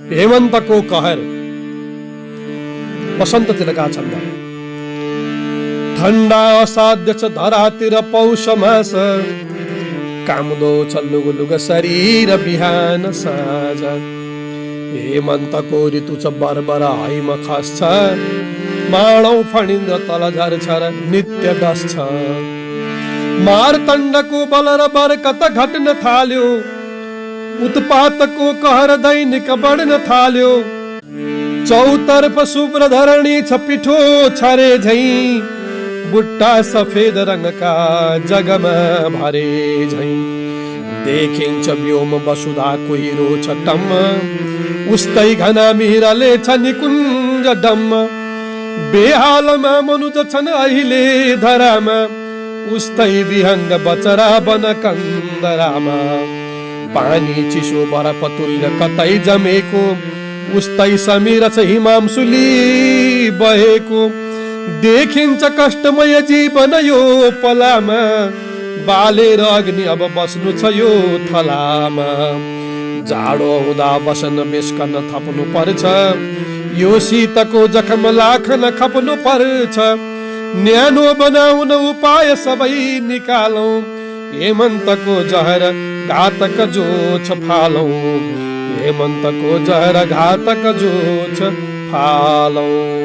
हेमन्तको कहर वसन्ततिरका छन्द ठण्डा असाध्य छ धरातिर पौष मास कामदो छ लुगलुग शरीर बिहान साँझ हेमन्तको ऋतु छ बरबर हैम खस्छ माणौ फणिन्द्र तल झर्छ र नित्य डस्छ मारतण्डको बल र बरकत घट्न थाल्यो उत्पातको कहर दैनिक बढ्न थाल्यो चौतर्फ शुभ्र धरणी छ पिठो छरे झै बुट्टा सफेद रङका जगमा भरे झै देखिन्छ व्योम वसुधाको हिरो छ टम्म उस्तै घना मिहिरले छ निकुञ्ज डम्म बेहालमा मनुज छन् अहिले धरामा उस्तै विहङ्ग बचरा बन कन्दरामा पानी चिसो बरफ तुल्य कतै जमेको उस्तै समीर छ हिमांशुली बहेको देखिन्छ कष्टमय जीवन यो पलामा बालेर अग्नि अब बस्नु छ यो थलामा जाडो हुँदा बसन बेस्कन थप्नु पर्छ यो शीतको जखम लाखन खप्नु पर्छ न्यानो बनाउन उपाय सबै निकालौं हेमन्तको जहर घातक जो छ फालौं हेमन्तको जहर घातक जो छ फालौं।